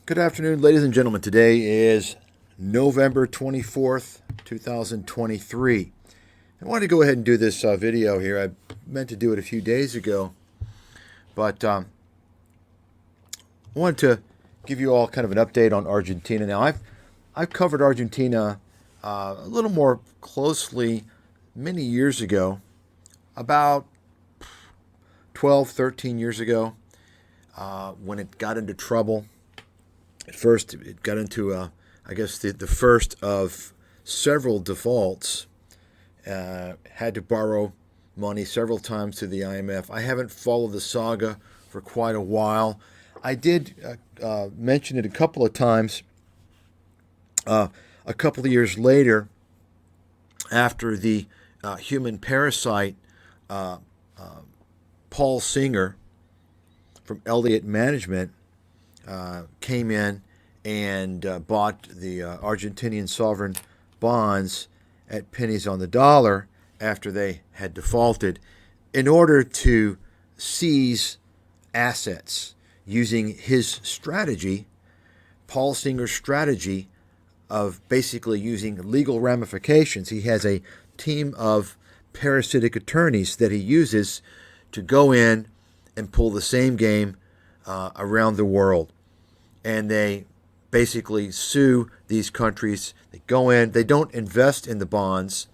Good afternoon, ladies and gentlemen. Today is November 24th, 2023. I wanted to go ahead and do this video here. I meant to do it a few days ago, but I wanted to give you all kind of an update on Argentina. Now, I've covered Argentina a little more closely many years ago, about 12, 13 years ago, when it got into trouble. At first, it got into, I guess, the first of several defaults. Had to borrow money several times to the IMF. I haven't followed the saga for quite a while. I did mention it a couple of times. A couple of years later, after the human parasite Paul Singer from Elliott Management came in and bought the Argentinian sovereign bonds at pennies on the dollar after they had defaulted in order to seize assets using his strategy, Paul Singer's strategy of basically using legal ramifications. He has a team of parasitic attorneys that he uses to go in and pull the same game around the world. And they basically sue these countries. They go in, they don't invest in the bonds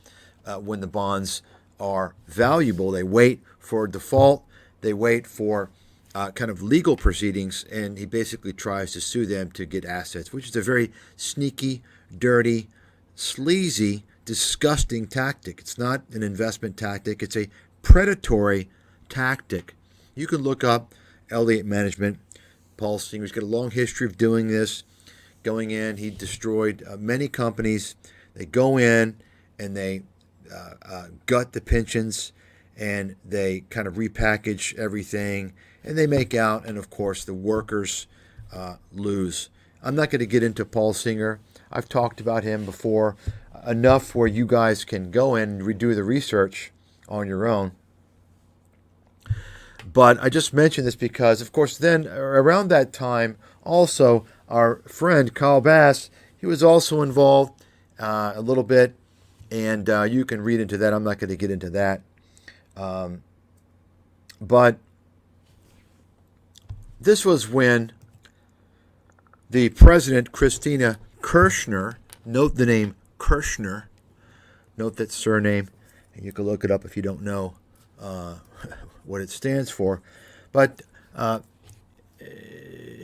when the bonds are valuable. They wait for default, they wait for kind of legal proceedings, and he basically tries to sue them to get assets, which is a very sneaky, dirty, sleazy, disgusting tactic. It's not an investment tactic, it's a predatory tactic. You can look up Elliott Management. Paul Singer's got a long history of doing this. Going in, he destroyed many companies. They go in and they gut the pensions, and they kind of repackage everything, and they make out, and of course the workers lose. I'm not going to get into Paul Singer. I've talked about him before enough where you guys can go in and redo the research on your own. But I just mentioned this because, of course, then around that time, also our friend Kyle Bass, he was also involved a little bit, and you can read into that. I'm not going to get into that. But this was when the president, Christina Kirchner, note the name Kirchner, note that surname, and you can look it up if you don't know what it stands for. But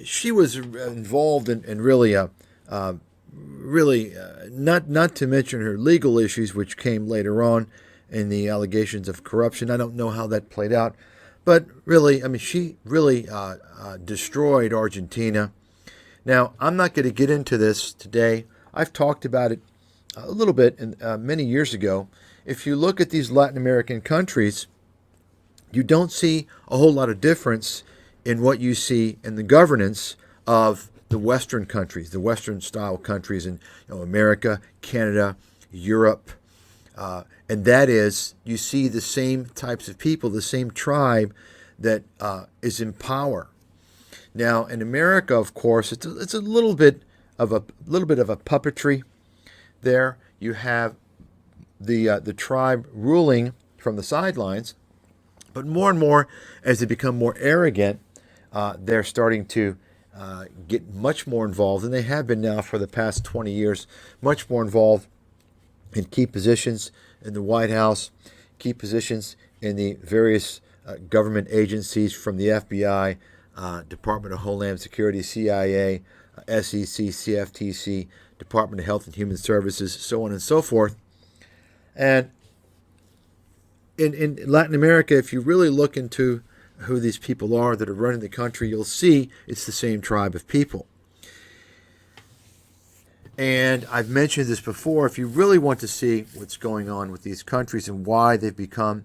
she was involved in really, not to mention her legal issues, which came later on in the allegations of corruption. I don't know how that played out, but really, I mean, she really destroyed Argentina. Now, I'm not going to get into this today. I've talked about it a little bit many years ago. If you look at these Latin American countries, you don't see a whole lot of difference in what you see in the governance of the Western countries, the Western-style countries in America, Canada, Europe. And that is, you see the same types of people, the same tribe that is in power. Now, in America, of course, it's a little bit of a puppetry. There, you have the tribe ruling from the sidelines. But more and more, as they become more arrogant, they're starting to get much more involved, and they have been now for the past 20 years, much more involved in key positions in the White House, key positions in the various government agencies, from the FBI, Department of Homeland Security, CIA, SEC, CFTC, Department of Health and Human Services, so on and so forth. And in Latin America, if you really look into who these people are that are running the country, you'll see it's the same tribe of people. And I've mentioned this before. If you really want to see what's going on with these countries and why they've become,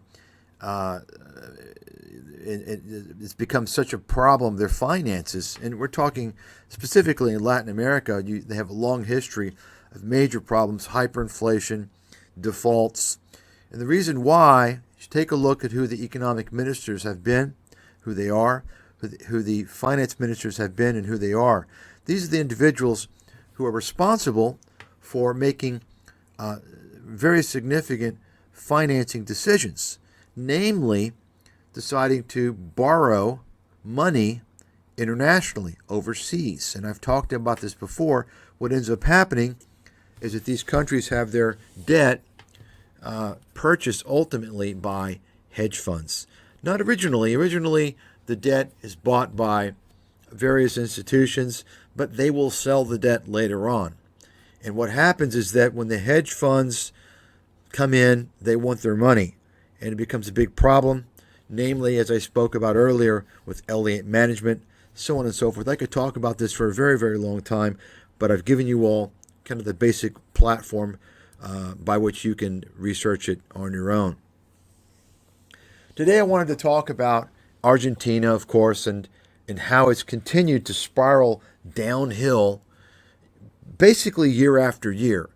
it's become such a problem, their finances, and we're talking specifically in Latin America, they have a long history of major problems, hyperinflation, defaults. And the reason why, you take a look at who the economic ministers have been, who they are, who the finance ministers have been and who they are. These are the individuals who are responsible for making very significant financing decisions, namely deciding to borrow money internationally, overseas. And I've talked about this before. What ends up happening is that these countries have their debt purchased ultimately by hedge funds. Not originally. Originally, the debt is bought by various institutions, but they will sell the debt later on. And what happens is that when the hedge funds come in, they want their money, and it becomes a big problem, namely, as I spoke about earlier, with Elliott Management, so on and so forth. I could talk about this for a very, very long time, but I've given you all kind of the basic platform by which you can research it on your own. Today I wanted to talk about Argentina, of course, and how it's continued to spiral downhill basically year after year.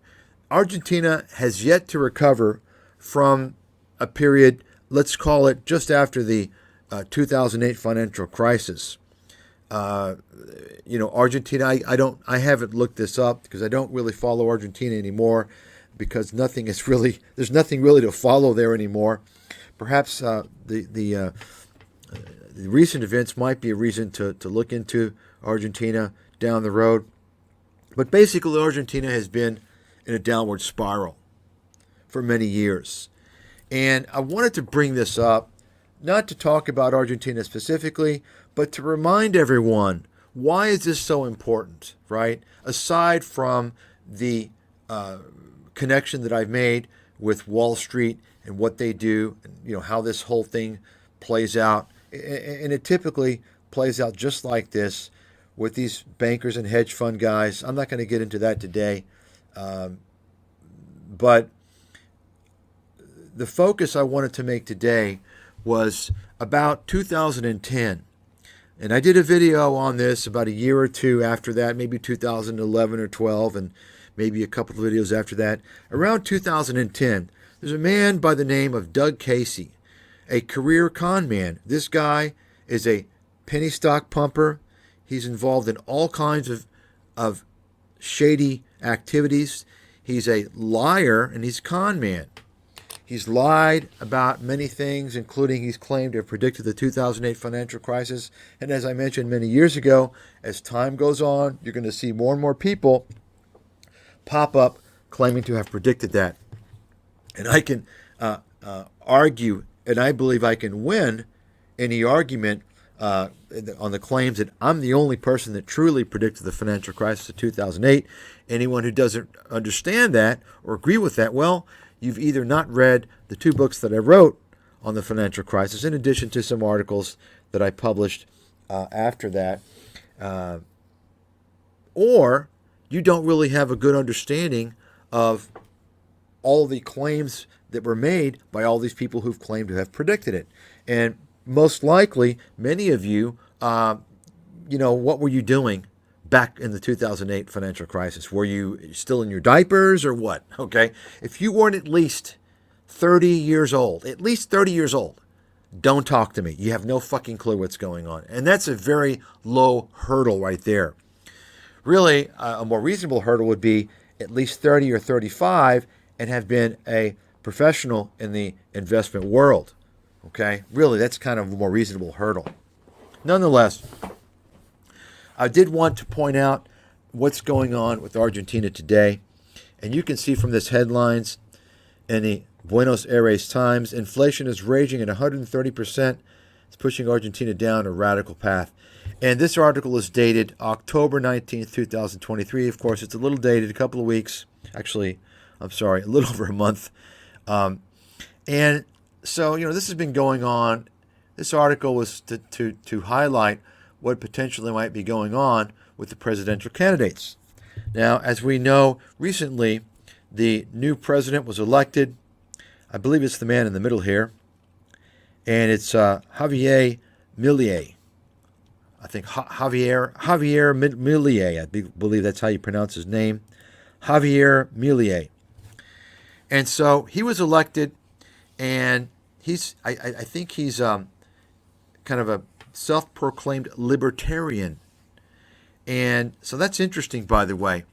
Argentina has yet to recover from a period, let's call it just after the 2008 financial crisis. Argentina, I haven't looked this up because I don't really follow Argentina anymore, because there's nothing really to follow there anymore. Perhaps the recent events might be a reason to look into Argentina down the road. But basically, Argentina has been in a downward spiral for many years. And I wanted to bring this up, not to talk about Argentina specifically, but to remind everyone, why is this so important, right? Aside from the connection that I've made with Wall Street and what they do, and how this whole thing plays out. And it typically plays out just like this with these bankers and hedge fund guys. I'm not going to get into that today. But the focus I wanted to make today was about 2010. And I did a video on this about a year or two after that, maybe 2011 or 12, and maybe a couple of videos after that. Around 2010, there's a man by the name of Doug Casey, a career con man. This guy is a penny stock pumper. He's involved in all kinds of shady activities. He's a liar, and he's a con man. He's lied about many things, including he's claimed to have predicted the 2008 financial crisis. And as I mentioned many years ago, as time goes on, you're going to see more and more people pop up claiming to have predicted that. And I can argue, and I believe I can win any argument on the claims that I'm the only person that truly predicted the financial crisis of 2008. Anyone who doesn't understand that or agree with that, well, you've either not read the two books that I wrote on the financial crisis, in addition to some articles that I published after that, or you don't really have a good understanding of all the claims that were made by all these people who've claimed to have predicted it. And most likely, many of you, what were you doing back in the 2008 financial crisis? Were you still in your diapers or what? Okay. If you weren't at least 30 years old, don't talk to me. You have no fucking clue what's going on. And that's a very low hurdle right there. Really, a more reasonable hurdle would be at least 30 or 35 and have been a professional in the investment world. Okay. Really, that's kind of a more reasonable hurdle. Nonetheless, I did want to point out what's going on with Argentina today. And you can see from this headlines in the Buenos Aires Times, inflation is raging at 130%. It's pushing Argentina down a radical path. And this article is dated October 19th, 2023. Of course, it's a little dated, a couple of weeks. Actually, I'm sorry, a little over a month. And so, this has been going on. This article was to highlight what potentially might be going on with the presidential candidates. Now, as we know, recently the new president was elected. I believe it's the man in the middle here, and it's Javier Milei. I think Javier Milei. I believe that's how you pronounce his name, Javier Milei. And so he was elected, and I think he's kind of a self-proclaimed libertarian. And so that's interesting, by the way.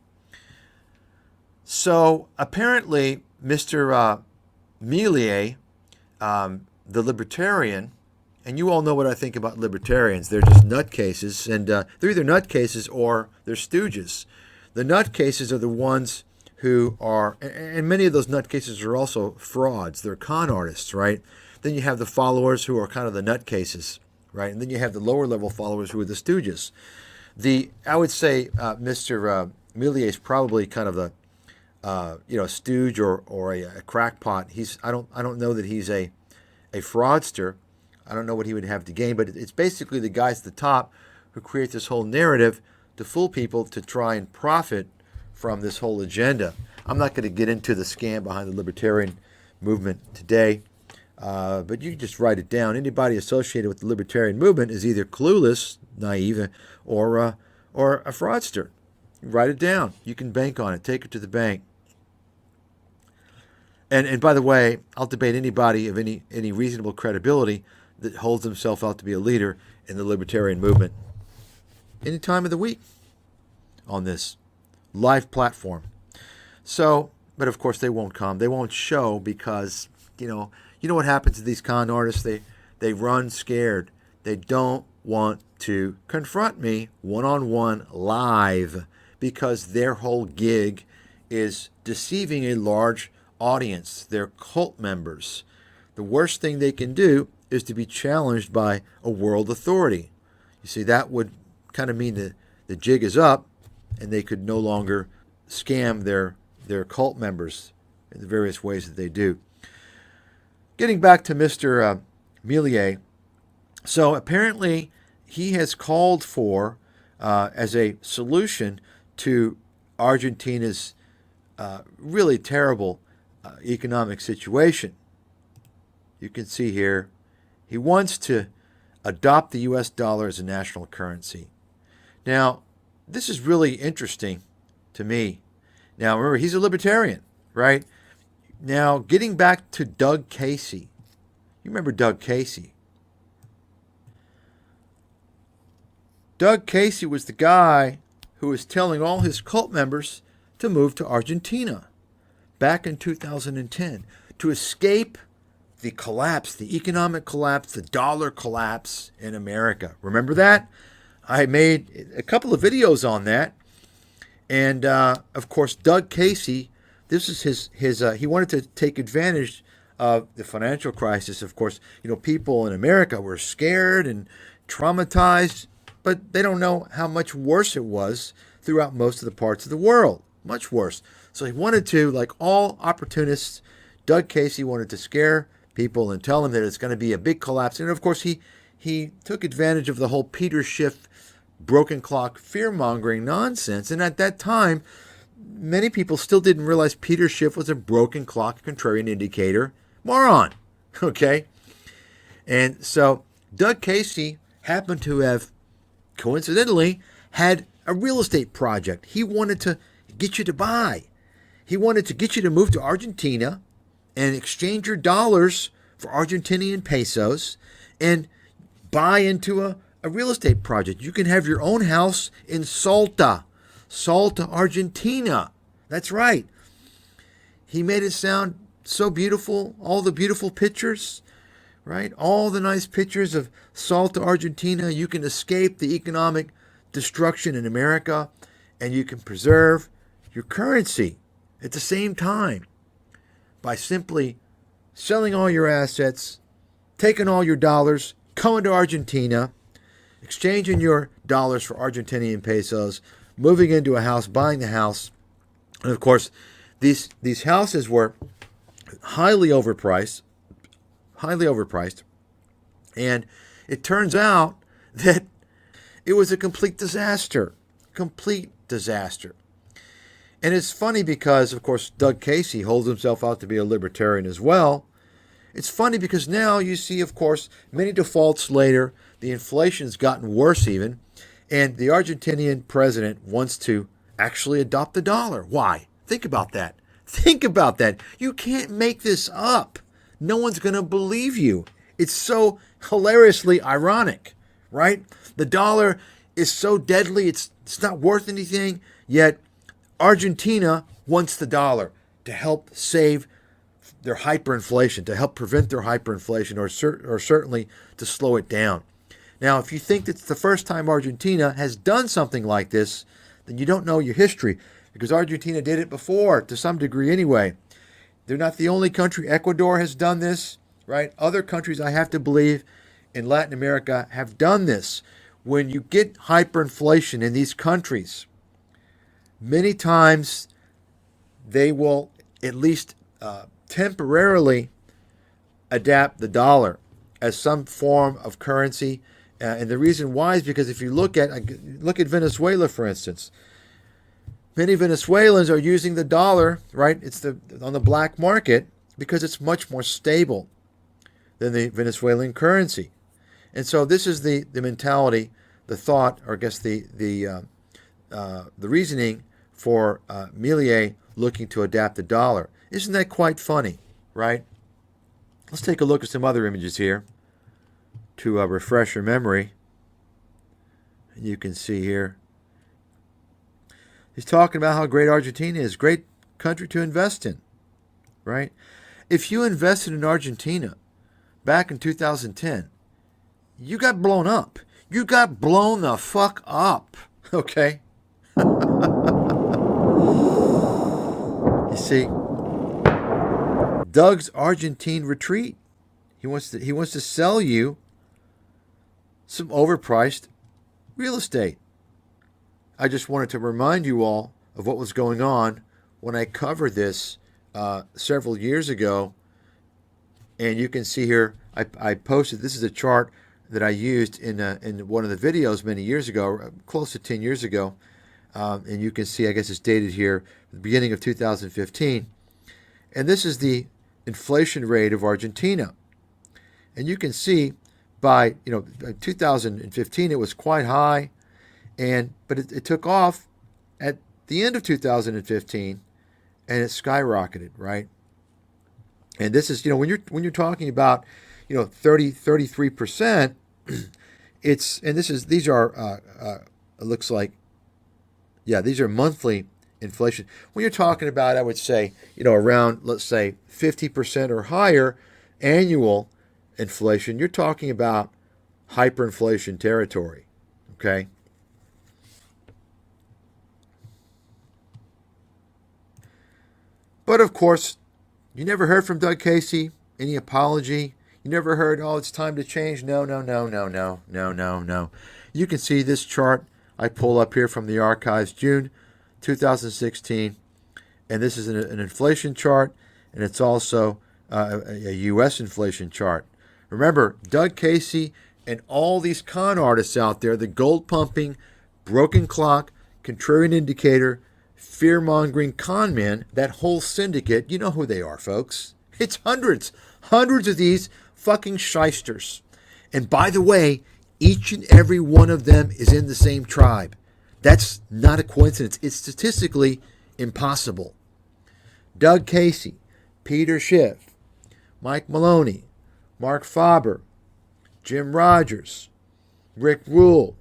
So apparently, Mr. Millier, the libertarian, and you all know what I think about libertarians. They're just nutcases, and they're either nutcases or they're stooges. The nutcases are the ones who are, and many of those nutcases are also frauds. They're con artists, right? Then you have the followers who are kind of the nutcases, right? And then you have the lower level followers who are the stooges. I would say Mr. Millier is probably kind of the stooge or a crackpot. I don't know that he's a fraudster. I don't know what he would have to gain, but it's basically the guys at the top who create this whole narrative to fool people to try and profit from this whole agenda. I'm not going to get into the scam behind the libertarian movement today, but you can just write it down. Anybody associated with the libertarian movement is either clueless, naive, or a fraudster. Write it down. You can bank on it. Take it to the bank. And by the way, I'll debate anybody of any reasonable credibility that holds himself out to be a leader in the libertarian movement any time of the week on this live platform. So, but of course they won't come. They won't show because, you know what happens to these con artists? They run scared. They don't want to confront me one-on-one live because their whole gig is deceiving a large audience. They're cult members. The worst thing they can do is to be challenged by a world authority. You see, that would kind of mean that the jig is up and they could no longer scam their cult members in the various ways that they do. Getting back to Mr. Millier, so apparently he has called for, as a solution to Argentina's really terrible economic situation. You can see here, he wants to adopt the U.S. dollar as a national currency. Now, this is really interesting to me. Now, remember, he's a libertarian, right? Now, getting back to Doug Casey. You remember Doug Casey. Doug Casey was the guy who was telling all his cult members to move to Argentina back in 2010 to escape the collapse, the economic collapse, the dollar collapse in America. Remember that? I made a couple of videos on that. And, of course, Doug Casey, this is he wanted to take advantage of the financial crisis. Of course, people in America were scared and traumatized, but they don't know how much worse it was throughout most of the parts of the world. Much worse. So he wanted to, like all opportunists, Doug Casey wanted to scare people and tell them that it's going to be a big collapse. And, of course, he took advantage of the whole Peter Schiff broken clock fear-mongering nonsense. And at that time, many people still didn't realize Peter Schiff was a broken clock contrarian indicator moron. Okay? And so Doug Casey happened to have, coincidentally, had a real estate project. He wanted to get you to buy. He wanted to get you to move to Argentina and exchange your dollars for Argentinian pesos and buy into a real estate project. You can have your own house in Salta, Argentina. That's right. He made it sound so beautiful, all the beautiful pictures, right? All the nice pictures of Salta, Argentina. You can escape the economic destruction in America, and you can preserve your currency at the same time by simply selling all your assets, taking all your dollars, going to Argentina, exchanging your dollars for Argentinian pesos, moving into a house, buying the house. And of course, these houses were highly overpriced. And it turns out that it was a complete disaster. And it's funny because, of course, Doug Casey holds himself out to be a libertarian as well. It's funny because now you see, of course, many defaults later, the inflation's gotten worse even, and the Argentinian president wants to actually adopt the dollar. Why? Think about that. You can't make this up. No one's going to believe you. It's so hilariously ironic, right? The dollar is so deadly, it's not worth anything, yet Argentina wants the dollar to help save their hyperinflation, to help prevent their hyperinflation, or certainly to slow it down. Now, if you think that's the first time Argentina has done something like this, then you don't know your history, because Argentina did it before, to some degree anyway. They're not the only country. Ecuador has done this, right? Other countries, I have to believe, in Latin America have done this. When you get hyperinflation in these countries, many times they will at least temporarily adapt the dollar as some form of currency. And the reason why is because if you look at Venezuela, for instance, many Venezuelans are using the dollar, right? It's on the black market because it's much more stable than the Venezuelan currency. And so this is the mentality, the thought, or I guess the reasoning for Milei looking to adapt the dollar. Isn't that quite funny, right? Let's take a look at some other images here to refresh your memory. And you can see here, he's talking about how great Argentina is, great country to invest in, right? If you invested in Argentina back in 2010, you got blown up. You got blown the fuck up, okay? You see, Doug's Argentine retreat. He wants to sell you some overpriced real estate. I just wanted to remind you all of what was going on when I covered this several years ago. And you can see here, I posted, this is a chart that I used in one of the videos many years ago, close to 10 years ago. And you can see, I guess it's dated here, the beginning of 2015. And this is the inflation rate of Argentina. And you can see by 2015 it was quite high, but it took off at the end of 2015, and it skyrocketed, right? And this is, when you're talking about 33%, these are it looks like, yeah, these are monthly inflation. When you're talking about, I would say, around, let's say, 50% or higher annual inflation, you're talking about hyperinflation territory, okay? But of course, you never heard from Doug Casey, any apology. You never heard, oh, it's time to change. No. You can see this chart I pull up here from the archives, June 2016. And this is an inflation chart, and it's also a U.S. inflation chart. Remember, Doug Casey and all these con artists out there, the gold pumping, broken clock, contrarian indicator, fear-mongering con men, that whole syndicate, you know who they are, folks. It's hundreds of these fucking shysters. And by the way, each and every one of them is in the same tribe. That's not a coincidence. It's statistically impossible. Doug Casey, Peter Schiff, Mike Maloney, Mark Faber, Jim Rogers, Rick Rule,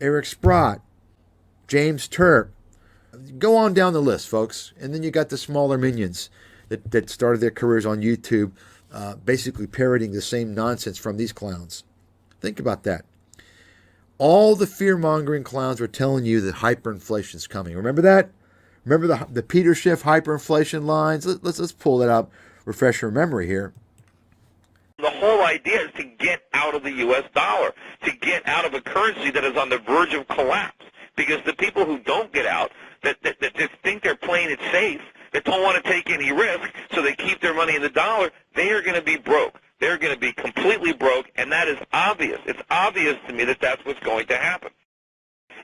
Eric Sprott, James Turk. Go on down the list, folks. And then you got the smaller minions that started their careers on YouTube, basically parroting the same nonsense from these clowns. Think about that. All the fear-mongering clowns were telling you that hyperinflation is coming. Remember that? Remember the Peter Schiff hyperinflation lines? Let's pull that up, refresh your memory here. The whole idea is to get out of the U.S. dollar, to get out of a currency that is on the verge of collapse. Because the people who don't get out, that just think they're playing it safe, that don't want to take any risk, so they keep their money in the dollar, they are going to be broke. They're going to be completely broke, and that is obvious. It's obvious to me that that's what's going to happen.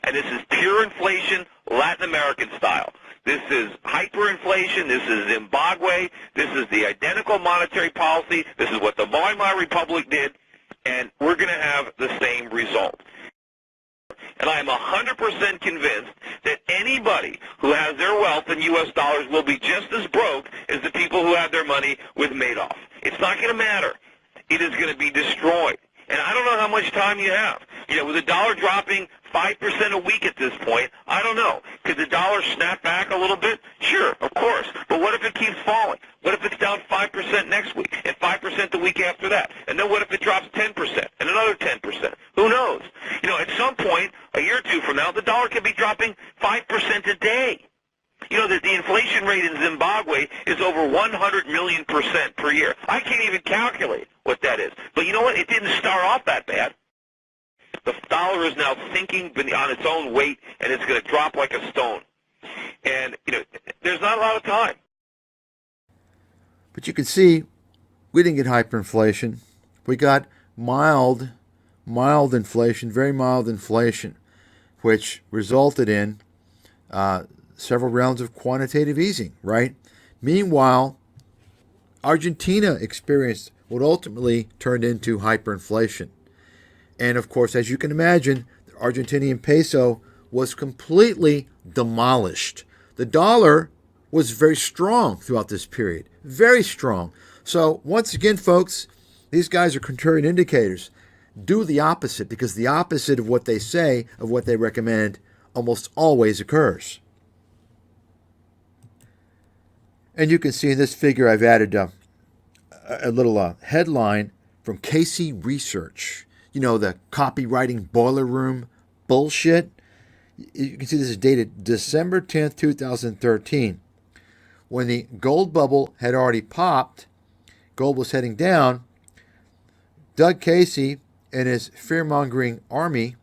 And this is pure inflation, Latin American style. This is hyperinflation. This is Zimbabwe. This is the identical monetary policy. This is what the Weimar Republic did, and we're going to have the same result. And I am 100% convinced that anybody who has their wealth in U.S. dollars will be just as broke as the people who have their money with Madoff. It's not going to matter. It is going to be destroyed. And I don't know how much time you have. With the dollar dropping 5% a week at this point, I don't know. Could the dollar snap back a little bit? Sure, of course. But what if it keeps falling? What if it's down 5% next week and 5% the week after that? And then what if it drops 10% and another 10%? Who knows? At some point, a year or two from now, the dollar could be dropping 5% a day. The inflation rate in Zimbabwe is over 100 million% per year. I can't even calculate what that is. But you know what? It didn't start off that bad. The dollar is now sinking on its own weight, and it's going to drop like a stone. And, there's not a lot of time. But you can see we didn't get hyperinflation. We got mild inflation, very mild inflation, which resulted in several rounds of quantitative easing, right? Meanwhile, Argentina experienced what ultimately turned into hyperinflation. And of course, as you can imagine, the Argentinian peso was completely demolished. The dollar was very strong throughout this period, very strong. So once again, folks, these guys are contrarian indicators. Do the opposite, because the opposite of what they say, of what they recommend, almost always occurs. And you can see in this figure I've added a little headline from Casey Research. The copywriting boiler room bullshit. You can see this is dated December 10th, 2013. When the gold bubble had already popped, gold was heading down, Doug Casey and his fear-mongering army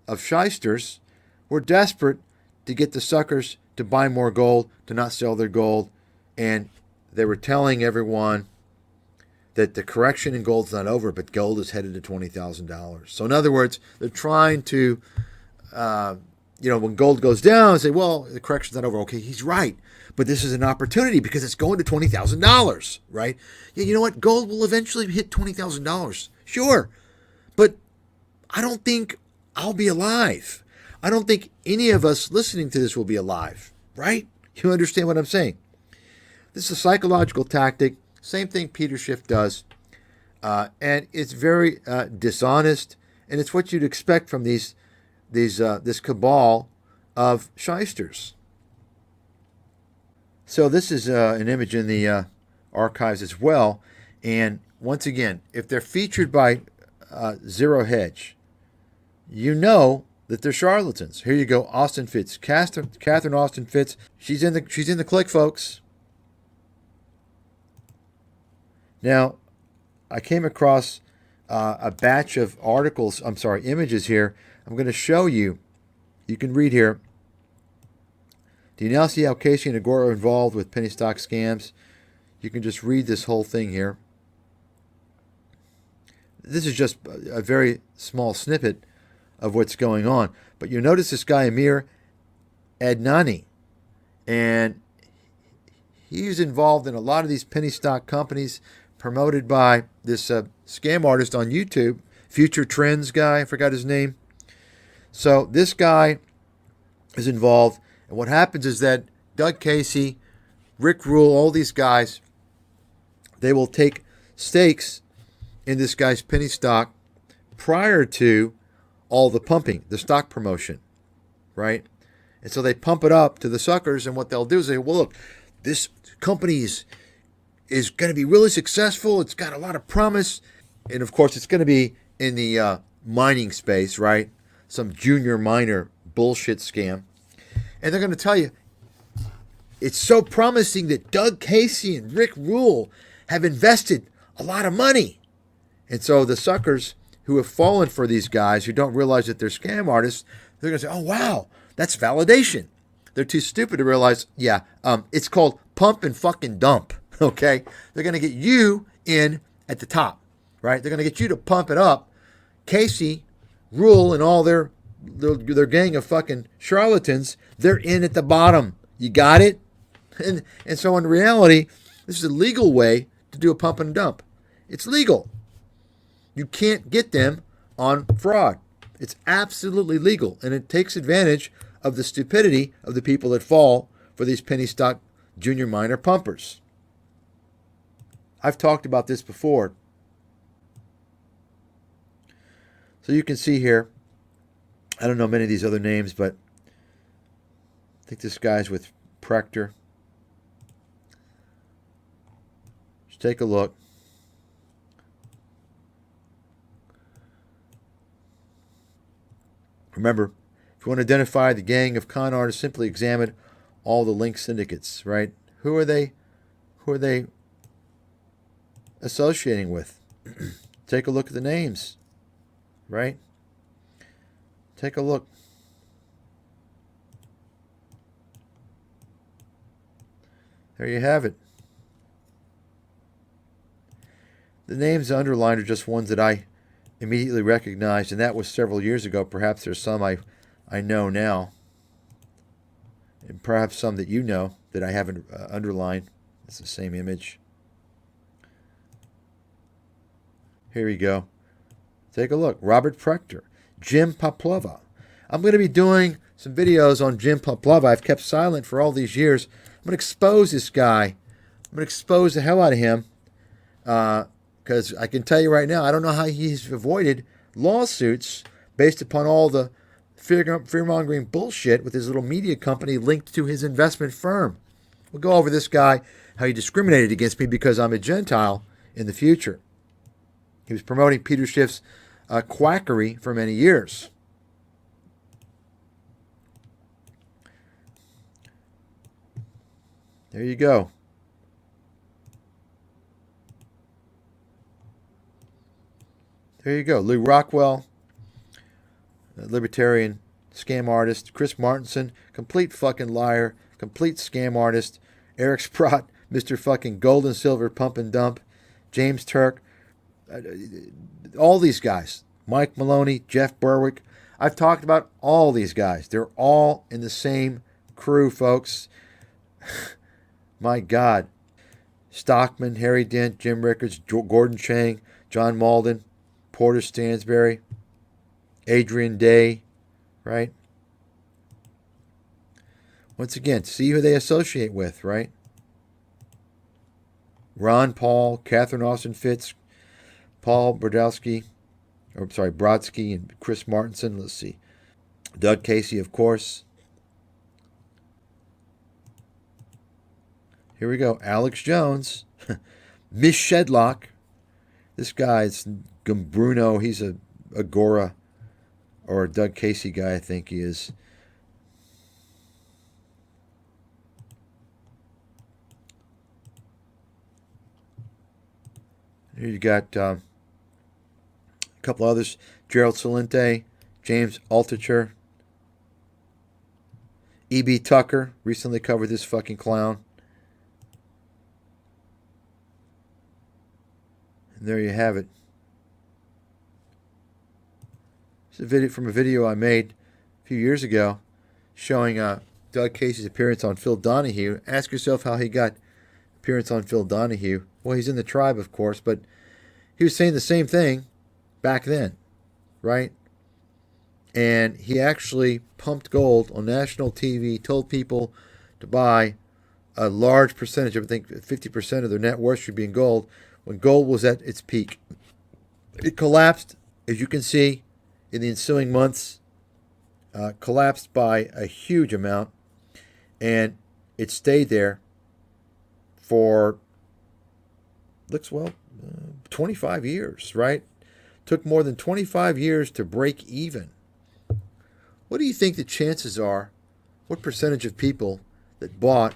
of shysters were desperate to get the suckers to buy more gold, to not sell their gold, and they were telling everyone that the correction in gold's not over, but gold is headed to $20,000. So in other words, they're trying to, when gold goes down, say, well, the correction's not over. Okay, he's right. But this is an opportunity because it's going to $20,000, right? Yeah, you know what? Gold will eventually hit $20,000. Sure. But I don't think I'll be alive. I don't think any of us listening to this will be alive, right? You understand what I'm saying? This is a psychological tactic. Same thing Peter Schiff does. And it's very dishonest. And it's what you'd expect from this cabal of shysters. So this is an image in the archives as well. And once again, if they're featured by Zero Hedge, you know that they're charlatans. Here you go, Austin Fitts, Catherine Austin Fitts. She's in the click, folks. Now, I came across a batch of images here. I'm going to show you. You can read here. Do you now see how Casey and Agora are involved with penny stock scams? You can just read this whole thing here. This is just a very small snippet of what's going on. But you notice this guy, Amir Adnani, and he's involved in a lot of these penny stock companies promoted by this scam artist on YouTube, Future Trends guy, I forgot his name. So this guy is involved, and what happens is that Doug Casey, Rick Rule, all these guys, they will take stakes in this guy's penny stock prior to all the pumping, the stock promotion, right? And so they pump it up to the suckers, and what they'll do is say, well, look, this company is going to be really successful. It's got a lot of promise. And of course, it's going to be in the mining space, right? Some junior miner bullshit scam. And they're going to tell you, it's so promising that Doug Casey and Rick Rule have invested a lot of money. And so the suckers who have fallen for these guys, who don't realize that they're scam artists, they're going to say, oh, wow, that's validation. They're too stupid to realize, it's called pump and fucking dump. Okay, they're going to get you in at the top, right? They're going to get you to pump it up. Casey, Rule, and all their gang of fucking charlatans, they're in at the bottom. You got it? And so in reality, this is a legal way to do a pump and dump. It's legal. You can't get them on fraud. It's absolutely legal, and it takes advantage of the stupidity of the people that fall for these penny stock junior miner pumpers. I've talked about this before. So you can see here, I don't know many of these other names, but I think this guy's with Procter. Just take a look. Remember, if you want to identify the gang of con artists, simply examine all the link syndicates, right? Who are they? Who are they associating with? Take a look at the names, right? Take a look. There you have it. The names underlined are just ones that I immediately recognized, and that was several years ago. Perhaps there's some I know now, and perhaps some that you know that I haven't underlined. It's the same image. Here we go. Take a look. Robert Procter, Jim Paplova. I'm going to be doing some videos on Jim Paplova. I've kept silent for all these years. I'm going to expose this guy. I'm going to expose the hell out of him. Because I can tell you right now, I don't know how he's avoided lawsuits based upon all the fear-mongering bullshit with his little media company linked to his investment firm. We'll go over this guy, how he discriminated against me because I'm a Gentile in the future. He was promoting Peter Schiff's quackery for many years. There you go. There you go. Lou Rockwell, libertarian scam artist. Chris Martenson, complete fucking liar, complete scam artist. Eric Sprott, Mr. fucking gold and silver pump and dump. James Turk, all these guys. Mike Maloney, Jeff Berwick. I've talked about all these guys. They're all in the same crew, folks. My God. Stockman, Harry Dent, Jim Rickards, Gordon Chang, John Malden, Porter Stansberry, Adrian Day, right? Once again, see who they associate with, right? Ron Paul, Catherine Austin Fitz, Paul Brodsky, and Chris Martenson. Let's see. Doug Casey, of course. Here we go. Alex Jones, Miss Shedlock. This guy's Bruno. He's a Agora or a Doug Casey guy, I think he is. Here you got a couple others. Gerald Salente, James Altucher, E.B. Tucker. Recently covered this fucking clown. And there you have it. It's a video from a video I made a few years ago showing Doug Casey's appearance on Phil Donahue. Ask yourself how he got appearance on Phil Donahue. Well, he's in the tribe, of course, but he was saying the same thing back then, right? And he actually pumped gold on national TV, told people to buy a large percentage, I think 50% of their net worth should be in gold, when gold was at its peak. It collapsed, as you can see, in the ensuing months, collapsed by a huge amount, and it stayed there for, 25 years, right? Took more than 25 years to break even. What do you think the chances are? What percentage of people that bought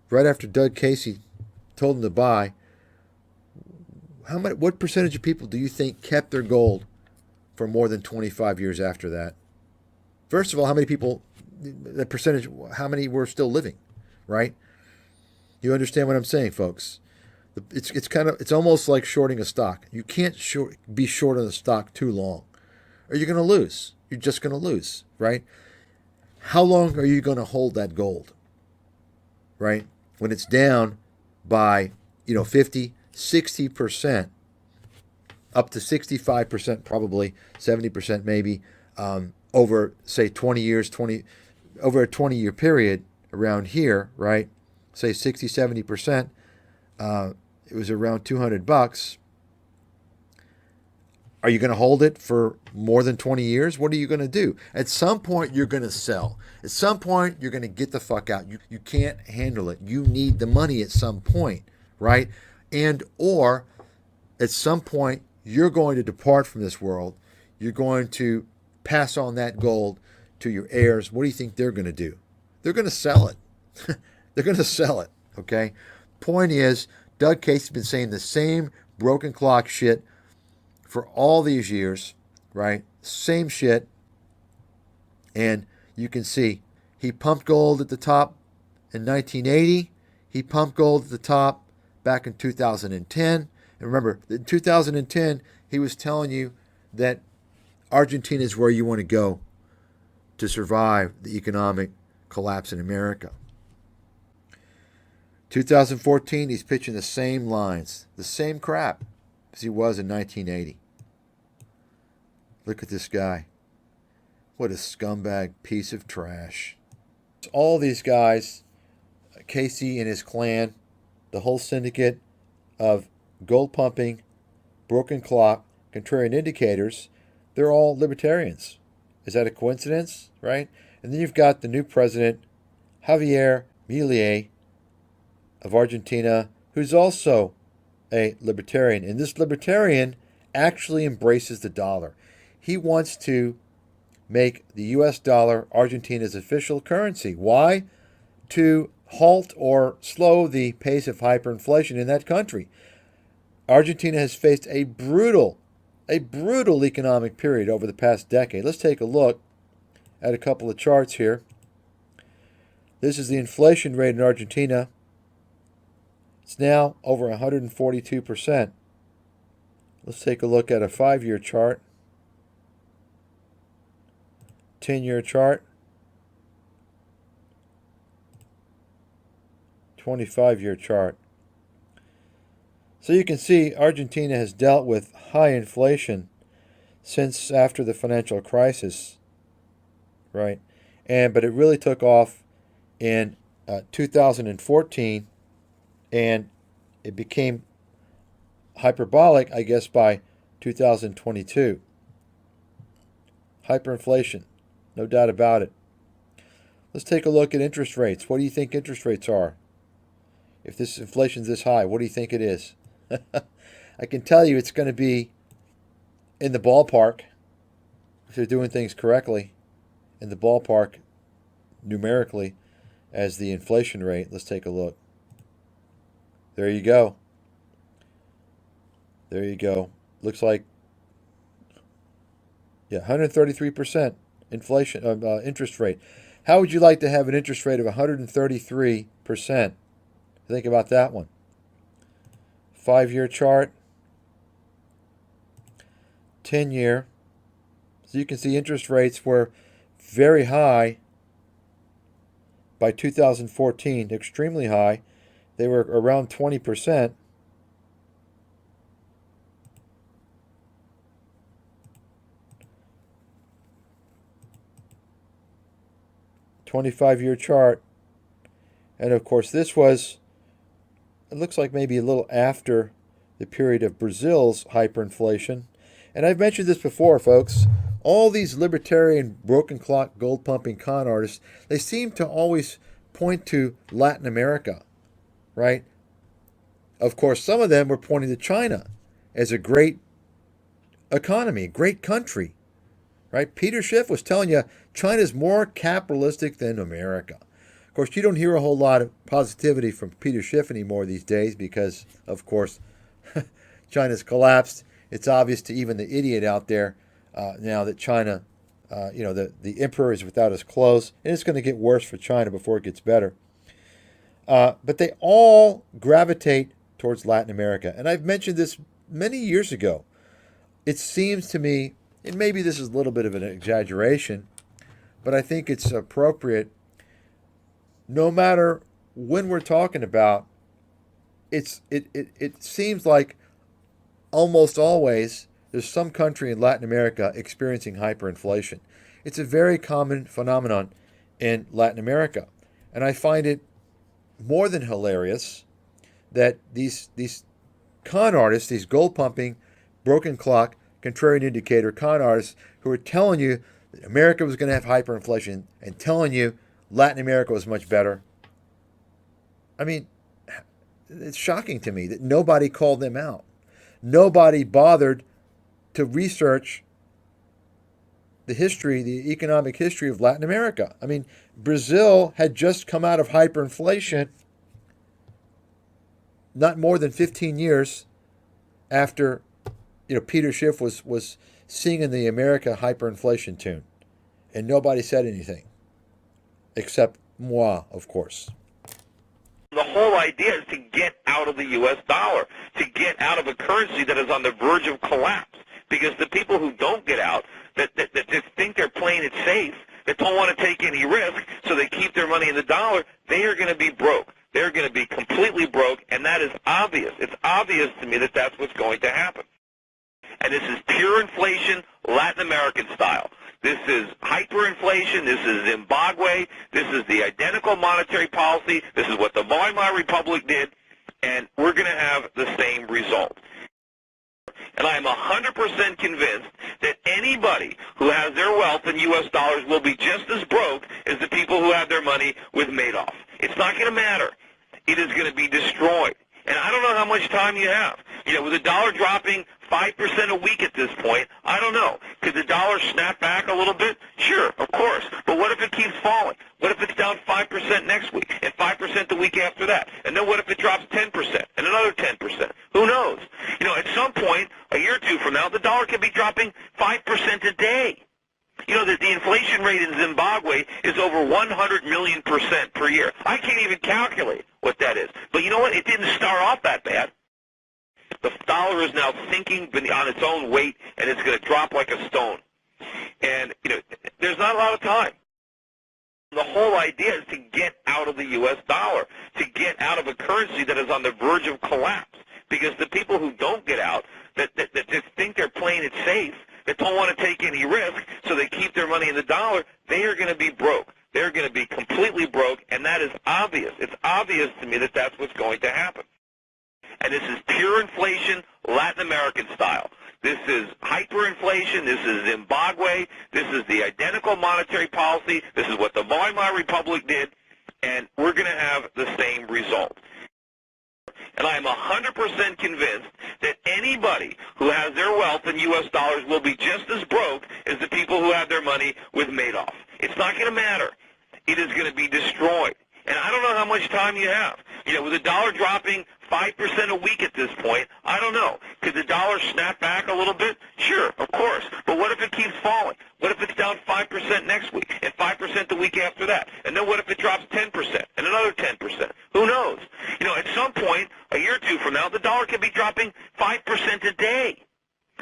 right after Doug Casey told them to buy, what percentage of people do you think kept their gold for more than 25 years after that? First of all, how many people, the percentage, how many were still living, right? You understand what I'm saying, folks? It's almost like shorting a stock. You can't be short on the stock too long, or you're going to lose. You're just going to lose, right? How long are you going to hold that gold, right? When it's down by, 50, 60%, up to 65%, probably 70% maybe, over, say, 20 years, over a 20-year period around here, right? Say 60, 70%, it was around $200. Are you going to hold it for more than 20 years? What are you going to do? At some point, you're going to sell. At some point, you're going to get the fuck out. You can't handle it. You need the money at some point, right? And or at some point, you're going to depart from this world. You're going to pass on that gold to your heirs. What do you think they're going to do? They're going to sell it. They're going to sell it, okay? Point is, Doug Casey's been saying the same broken clock shit for all these years, right? Same shit. And you can see he pumped gold at the top in 1980. He pumped gold at the top back in 2010. And remember, in 2010, he was telling you that Argentina is where you want to go to survive the economic collapse in America. 2014, he's pitching the same lines, the same crap as he was in 1980. Look at this guy. What a scumbag piece of trash. All these guys, Casey and his clan, the whole syndicate of gold pumping, broken clock, contrarian indicators, they're all libertarians. Is that a coincidence, right? And then you've got the new president, Javier Milei of Argentina, who's also a libertarian. And this libertarian actually embraces the dollar. He wants to make the U.S. dollar Argentina's official currency. Why? To halt or slow the pace of hyperinflation in that country. Argentina has faced a brutal economic period over the past decade. Let's take a look at a couple of charts here. This is the inflation rate in Argentina. It's now over 142%. Let's take a look at a 5-year chart. 10-year chart, 25-year chart. So you can see Argentina has dealt with high inflation since after the financial crisis, right? But it really took off in 2014, and it became hyperbolic, I guess, by 2022. Hyperinflation. No doubt about it. Let's take a look at interest rates. What do you think interest rates are? If this inflation's this high, what do you think it is? I can tell you it's going to be in the ballpark, if they're doing things correctly, in the ballpark numerically as the inflation rate. Let's take a look. There you go. There you go. Looks like, yeah, 133%. Inflation, interest rate. How would you like to have an interest rate of 133%? Think about that one. 5-year chart, 10-year. So you can see interest rates were very high by 2014, extremely high. They were around 20%. 25-year chart. And of course, this was, it looks like maybe a little after the period of Brazil's hyperinflation. And I've mentioned this before, folks. All these libertarian broken clock gold pumping con artists, they seem to always point to Latin America, right? Of course, some of them were pointing to China as a great economy, great country, right? Peter Schiff was telling you China's more capitalistic than America. Of course, you don't hear a whole lot of positivity from Peter Schiff anymore these days because, of course, China's collapsed. It's obvious to even the idiot out there now that China, the emperor is without his clothes, and it's going to get worse for China before it gets better. But they all gravitate towards Latin America. And I've mentioned this many years ago. It seems to me, and maybe this is a little bit of an exaggeration, but I think it's appropriate. No matter when we're talking about, it seems like almost always there's some country in Latin America experiencing hyperinflation. It's a very common phenomenon in Latin America. And I find it more than hilarious that these con artists, these gold pumping, broken clock, contrarian indicator con artists who were telling you that America was going to have hyperinflation and telling you Latin America was much better. I mean, it's shocking to me that nobody called them out. Nobody bothered to research the history, the economic history of Latin America. I mean, Brazil had just come out of hyperinflation not more than 15 years after, Peter Schiff was singing the America hyperinflation tune. And nobody said anything. Except moi, of course. The whole idea is to get out of the U.S. dollar, to get out of a currency that is on the verge of collapse. Because the people who don't get out, that just think they're playing it safe, that don't want to take any risk, so they keep their money in the dollar, they are going to be broke. They're going to be completely broke, and that is obvious. It's obvious to me that that's what's going to happen. And this is pure inflation, Latin American style. This is hyperinflation. This is Zimbabwe. This is the identical monetary policy. This is what the Weimar Republic did, and we're going to have the same result. And I am 100% convinced that anybody who has their wealth in U.S. dollars will be just as broke as the people who have their money with Madoff. It's not going to matter. It is going to be destroyed. And I don't know how much time you have. With the dollar dropping 5% a week at this point, I don't know. Could the dollar snap back a little bit? Sure, of course. But what if it keeps falling? What if it's down 5% next week and 5% the week after that? And then what if it drops 10% and another 10%? Who knows? At some point, a year or two from now, the dollar could be dropping 5% a day. That the inflation rate in Zimbabwe is over 100 million% per year. I can't even calculate what that is. But you know what? It didn't start off that bad. The dollar is now sinking on its own weight, and it's going to drop like a stone. And, there's not a lot of time. The whole idea is to get out of the U.S. dollar, to get out of a currency that is on the verge of collapse. Because the people who don't get out, that just think they're playing it safe, that don't want to take any risk, so they keep their money in the dollar, they are going to be broke. They're going to be completely broke, and that is obvious. It's obvious to me that that's what's going to happen. And this is pure inflation, Latin American style. This is hyperinflation. This is Zimbabwe. This is the identical monetary policy. This is what the Weimar Republic did, and we're going to have the same result. And I am 100% convinced that anybody who has their wealth in U.S. dollars will be just as broke as the people who have their money with Madoff. It's not going to matter. It is going to be destroyed. And I don't know how much time you have. With the dollar dropping 5% a week at this point, I don't know. Could the dollar snap back a little bit? Sure, of course. But what if it keeps falling? What if it's down 5% next week and 5% the week after that? And then what if it drops 10% and another 10%? Who knows? At some point, a year or two from now, the dollar could be dropping 5% a day.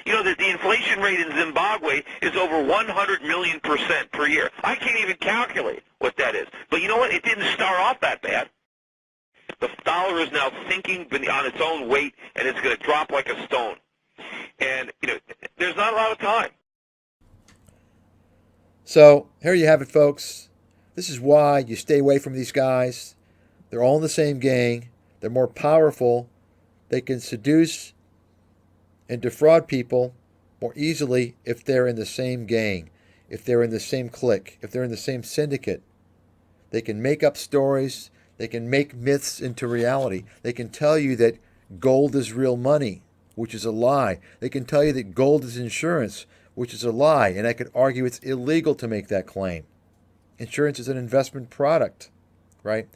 That the inflation rate in Zimbabwe is over 100 million% per year. I can't even calculate what that is. But you know what? It didn't start off that bad. The dollar is now sinking on its own weight, and it's going to drop like a stone. And, there's not a lot of time. So, here you have it, folks. This is why you stay away from these guys. They're all in the same gang. They're more powerful. They can seduce and defraud people more easily if they're in the same gang, if they're in the same clique, if they're in the same syndicate. They can make up stories. They can make myths into reality. They can tell you that gold is real money, which is a lie. They can tell you that gold is insurance, which is a lie. And I could argue it's illegal to make that claim. Insurance is an investment product, right?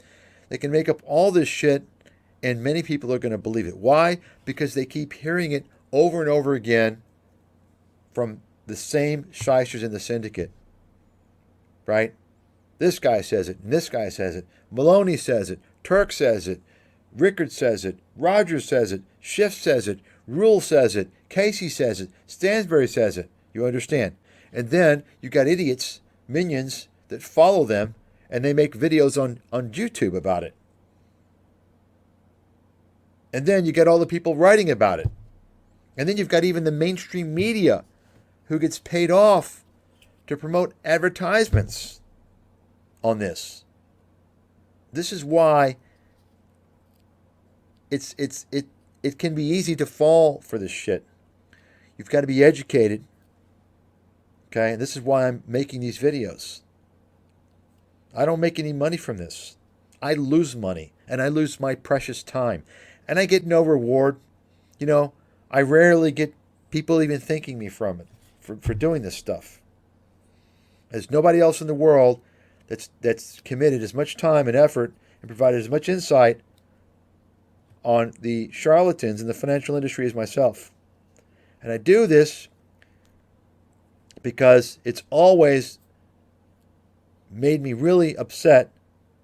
They can make up all this shit, and many people are going to believe it. Why? Because they keep hearing it over and over again from the same shysters in the syndicate, right? This guy says it, and this guy says it. Maloney says it. Turk says it. Rickard says it. Rogers says it. Schiff says it. Rule says it. Casey says it. Stansberry says it. You understand? And then you got idiots, minions, that follow them, and they make videos on YouTube about it. And then you get all the people writing about it. And then you've got even the mainstream media who gets paid off to promote advertisements on this. This is why it can be easy to fall for this shit. You've got to be educated. Okay, and this is why I'm making these videos. I don't make any money from this. I lose money, and I lose my precious time, and I get no reward. You know, I rarely get people even thanking me from it for doing this stuff. There's nobody else in the world that's committed as much time and effort and provided as much insight on the charlatans in the financial industry as myself. And I do this because it's always made me really upset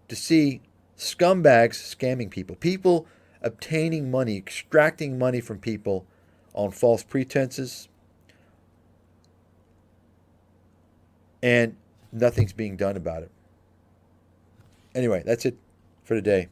to see scumbags scamming people, people obtaining money, extracting money from people on false pretenses, and nothing's being done about it. Anyway, that's it for today.